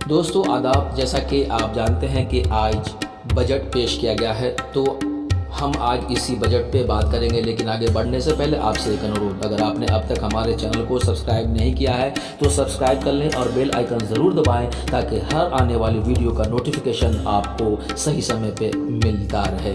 दोस्तों आदाब, जैसा कि आप जानते हैं कि आज बजट पेश किया गया है, तो हम आज इसी बजट पे बात करेंगे। लेकिन आगे बढ़ने से पहले आपसे एक अनुरोध, अगर आपने अब तक हमारे चैनल को सब्सक्राइब नहीं किया है तो सब्सक्राइब कर लें और बेल आइकन ज़रूर दबाएं ताकि हर आने वाली वीडियो का नोटिफिकेशन आपको सही समय पे मिलता रहे।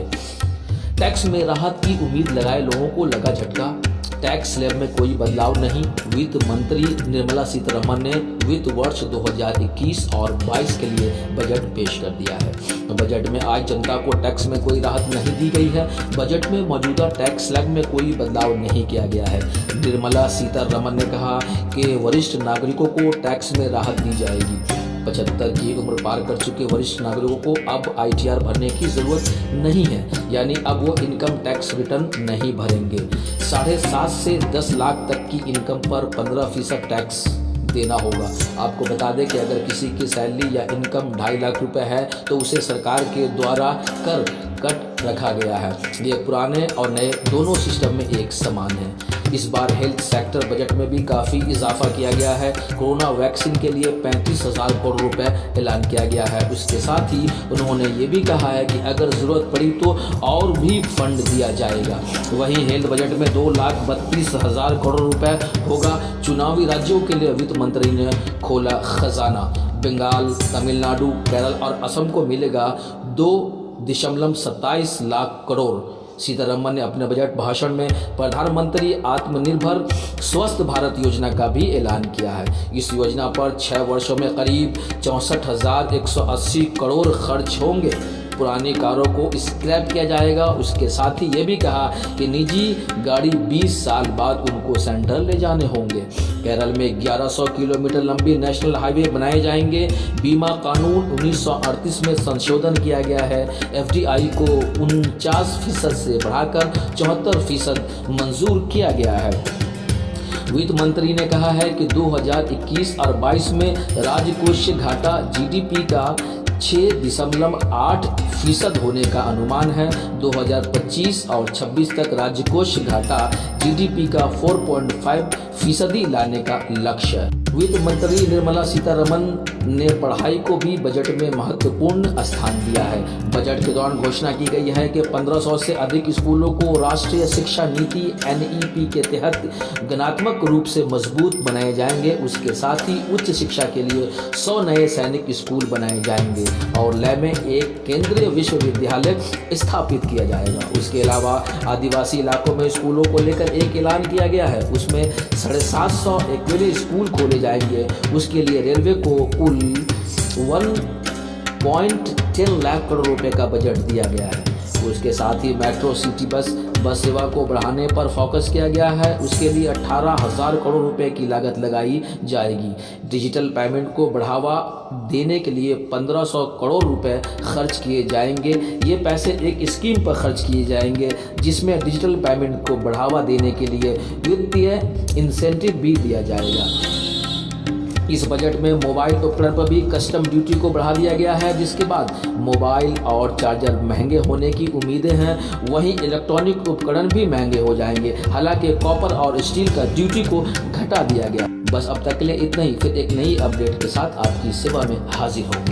टैक्स में राहत की उम्मीद लगाए लोगों को लगा झटका। टैक्स स्लैब में कोई बदलाव नहीं। वित्त मंत्री निर्मला सीतारमण ने वित्त वर्ष 2021 और 22 के लिए बजट पेश कर दिया है। तो बजट में आज जनता को टैक्स में कोई राहत नहीं दी गई है। बजट में मौजूदा टैक्स स्लैब में कोई बदलाव नहीं किया गया है। निर्मला सीतारमण ने कहा कि वरिष्ठ नागरिकों को टैक्स में राहत दी जाएगी। 75 की उम्र पार कर चुके वरिष्ठ नागरिकों को अब ITR भरने की जरूरत नहीं है, यानी अब वो इनकम टैक्स रिटर्न नहीं भरेंगे। 7.5 से 10 लाख तक की इनकम पर 15% टैक्स देना होगा। आपको बता दें कि अगर किसी की सैलरी या इनकम 2.5 लाख रुपए है तो उसे सरकार के द्वारा कर कट रखा गया है। ये पुराने और नए दोनों सिस्टम में एक समान है। इस बार हेल्थ सेक्टर बजट में भी काफ़ी इजाफा किया गया है। कोरोना वैक्सीन के लिए 35,000 करोड़ रुपए ऐलान किया गया है। उसके साथ ही उन्होंने ये भी कहा है कि अगर ज़रूरत पड़ी तो और भी फंड दिया जाएगा। वहीं हेल्थ बजट में 2,32,000 करोड़ रुपए होगा। चुनावी राज्यों के लिए वित्त मंत्री ने खोला खजाना। बंगाल, तमिलनाडु, केरल और असम को मिलेगा 2.27 लाख करोड़। सीतारमण ने अपने बजट भाषण में प्रधानमंत्री आत्मनिर्भर स्वस्थ भारत योजना का भी ऐलान किया है। इस योजना पर 6 वर्षों में करीब 64,180 करोड़ खर्च होंगे। पुरानी कारों को स्क्रैप किया जाएगा। उसके साथ ही ये भी कहा कि निजी गाड़ी 20 साल बाद उनको सेंटर ले जाने होंगे। केरल में 1100 किलोमीटर लंबी नेशनल हाईवे बनाए जाएंगे। बीमा कानून 1938 में संशोधन किया गया है। FDI को 49% से बढ़ाकर 74% मंजूर किया गया है। वित्त मंत्री ने कहा है कि 2021 और 22 में राजकोषीय घाटा GDP का 6.8% होने का अनुमान है। 2025 और 26 तक राजकोषीय घाटा GDP का 4.5% लाने का लक्ष्य है। वित्त मंत्री निर्मला सीतारमण ने पढ़ाई को भी बजट में महत्वपूर्ण स्थान दिया है। बजट के दौरान घोषणा की गई है कि 1500 से अधिक स्कूलों को राष्ट्रीय शिक्षा नीति NEP के तहत गुणात्मक रूप से मजबूत बनाए जाएंगे। उसके साथ ही उच्च शिक्षा के लिए 100 नए सैनिक स्कूल बनाए जाएंगे और लय में एक केंद्रीय विश्वविद्यालय स्थापित किया जाएगा। उसके अलावा आदिवासी इलाकों में स्कूलों को लेकर एक ऐलान किया गया है। उसमें 750 एक्वेले स्कूल खोले जाएंगे। उसके लिए रेलवे को कुल 1.10 लाख करोड़ रुपए का बजट दिया गया है। उसके साथ ही मेट्रो सिटी बस सेवा को बढ़ाने पर फोकस किया गया है। उसके लिए 18,000 करोड़ रुपए की लागत लगाई जाएगी। डिजिटल पेमेंट को बढ़ावा देने के लिए 1,500 करोड़ रुपए खर्च किए जाएंगे। ये पैसे एक स्कीम पर खर्च किए जाएंगे जिसमें डिजिटल पेमेंट को बढ़ावा देने के लिए वित्तीय इंसेंटिव भी दिया जाएगा। इस बजट में मोबाइल उपकरण पर भी कस्टम ड्यूटी को बढ़ा दिया गया है, जिसके बाद मोबाइल और चार्जर महंगे होने की उम्मीदें हैं। वहीं इलेक्ट्रॉनिक उपकरण भी महंगे हो जाएंगे। हालांकि कॉपर और स्टील का ड्यूटी को घटा दिया गया। बस अब तक के लिए इतना ही। फिर एक नई अपडेट के साथ आपकी सेवा में हाजिर होंगे।